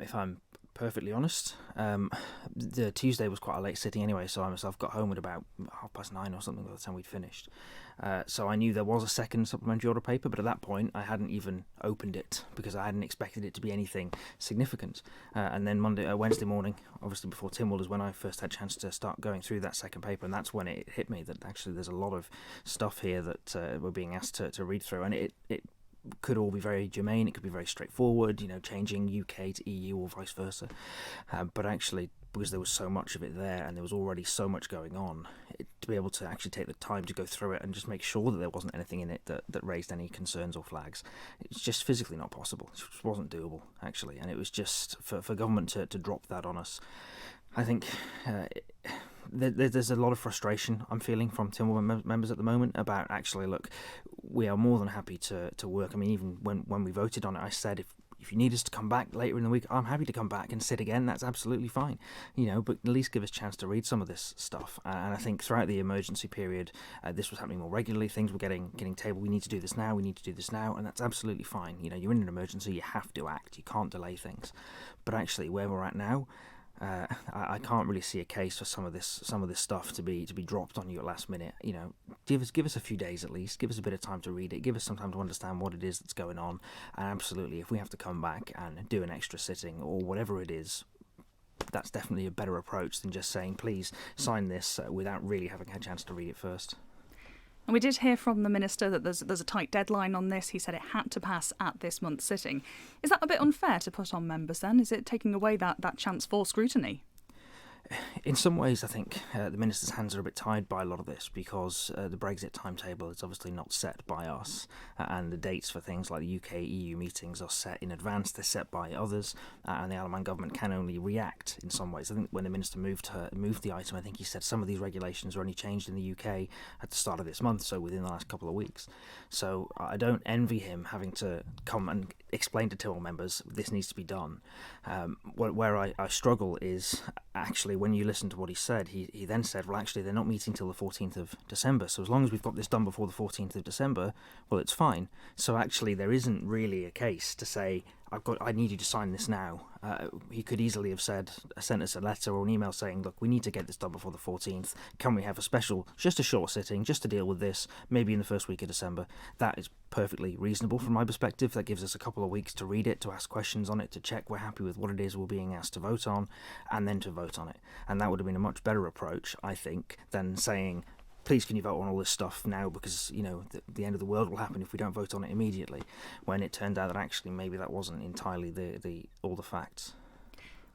If I'm perfectly honest, the Tuesday was quite a late sitting anyway, so I myself got home at about 9:30 or something by the time we'd finished. So I knew there was a second supplementary order paper, but at that point I hadn't even opened it because I hadn't expected it to be anything significant. And then Wednesday morning, obviously before Tynwald, is when I first had a chance to start going through that second paper, and that's when it hit me that actually there's a lot of stuff here that we're being asked to read through, and it could all be very germane, it could be very straightforward, changing UK to EU or vice versa. But actually, because there was so much of it there and there was already so much going on, to be able to actually take the time to go through it and just make sure that there wasn't anything in it that raised any concerns or flags, it's just physically not possible. It just wasn't doable, actually. And it was just, for government to drop that on us, I think there's a lot of frustration I'm feeling from Tynwald members at the moment about actually, look, we are more than happy to work. I mean, even when we voted on it, I said if you need us to come back later in the week, I'm happy to come back and sit again. That's absolutely fine, but at least give us a chance to read some of this stuff. And I think throughout the emergency period, this was happening more regularly. Things were getting tabled. We need to do this now. We need to do this now, and that's absolutely fine. You're in an emergency. You have to act. You can't delay things. But actually, where we're at now, I can't really see a case for some of this stuff to be dropped on you at last minute. Give us a few days at least. Give us a bit of time to read it. Give us some time to understand what it is that's going on. And absolutely, if we have to come back and do an extra sitting or whatever it is, that's definitely a better approach than just saying, please sign this without really having had a chance to read it first. And we did hear from the Minister that there's a tight deadline on this. He said it had to pass at this month's sitting. Is that a bit unfair to put on members then? Is it taking away that chance for scrutiny? In some ways, I think the Minister's hands are a bit tied by a lot of this because the Brexit timetable is obviously not set by us, and the dates for things like the UK-EU meetings are set in advance. They're set by others, and the Isle of Man government can only react in some ways. I think when the Minister moved the item, I think he said some of these regulations are only changed in the UK at the start of this month, so within the last couple of weeks. So I don't envy him having to come and explain to Tynwald members this needs to be done. Where I struggle is actually when you listen to what he said, he then said, well, actually, they're not meeting till the 14th of December. So as long as we've got this done before the 14th of December, well, it's fine. So actually, there isn't really a case to say, I need you to sign this now. He could easily have sent us a letter or an email saying, look, we need to get this done before the 14th. Can we have just a short sitting, just to deal with this, maybe in the first week of December? That is perfectly reasonable from my perspective. That gives us a couple of weeks to read it, to ask questions on it, to check we're happy with what it is we're being asked to vote on, and then to vote on it. And that would have been a much better approach, I think, than saying, please can you vote on all this stuff now because, the end of the world will happen if we don't vote on it immediately, when it turned out that actually maybe that wasn't entirely all the facts.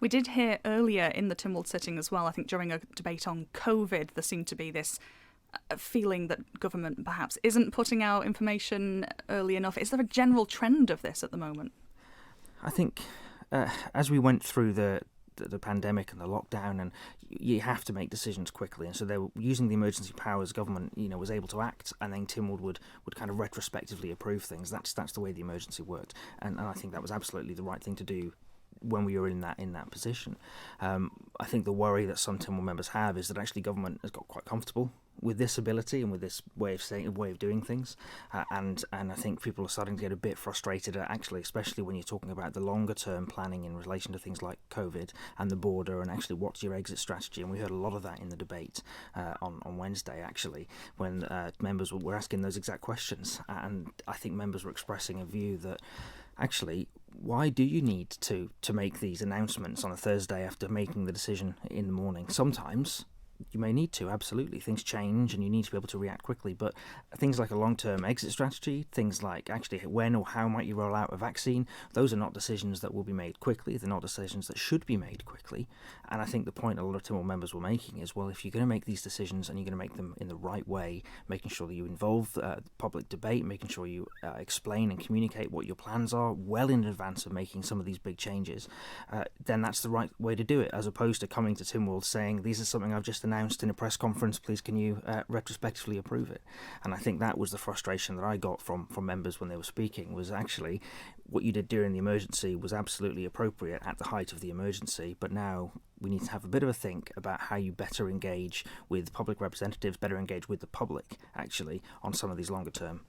We did hear earlier in the Tynwald sitting as well, I think during a debate on COVID, there seemed to be this feeling that government perhaps isn't putting out information early enough. Is there a general trend of this at the moment? I think as we went through the pandemic and the lockdown, and you have to make decisions quickly, and so they were using the emergency powers. Government, was able to act, and then Tynwald would kind of retrospectively approve things. That's the way the emergency worked, and I think that was absolutely the right thing to do when we were in that position. I think the worry that some Tynwald members have is that actually government has got quite comfortable with this ability and with this way of doing things, and I think people are starting to get a bit frustrated at actually, especially when you're talking about the longer term planning in relation to things like COVID and the border, and actually what's your exit strategy. And we heard a lot of that in the debate on Wednesday, actually, when members were asking those exact questions, and I think members were expressing a view that actually, why do you need to make these announcements on a Thursday after making the decision in the morning? Sometimes you may need to, absolutely. Things change and you need to be able to react quickly. But things like a long-term exit strategy, things like actually when or how might you roll out a vaccine, those are not decisions that will be made quickly. They're not decisions that should be made quickly. And I think the point a lot of Tynwald members were making is, well, if you're going to make these decisions and you're going to make them in the right way, making sure that you involve public debate, making sure you explain and communicate what your plans are well in advance of making some of these big changes, then that's the right way to do it, as opposed to coming to Tynwald saying, these are something I've just announced in a press conference, please can you retrospectively approve it? And I think that was the frustration that I got from members when they were speaking, was actually what you did during the emergency was absolutely appropriate at the height of the emergency, but now we need to have a bit of a think about how you better engage with public representatives, better engage with the public, actually, on some of these longer term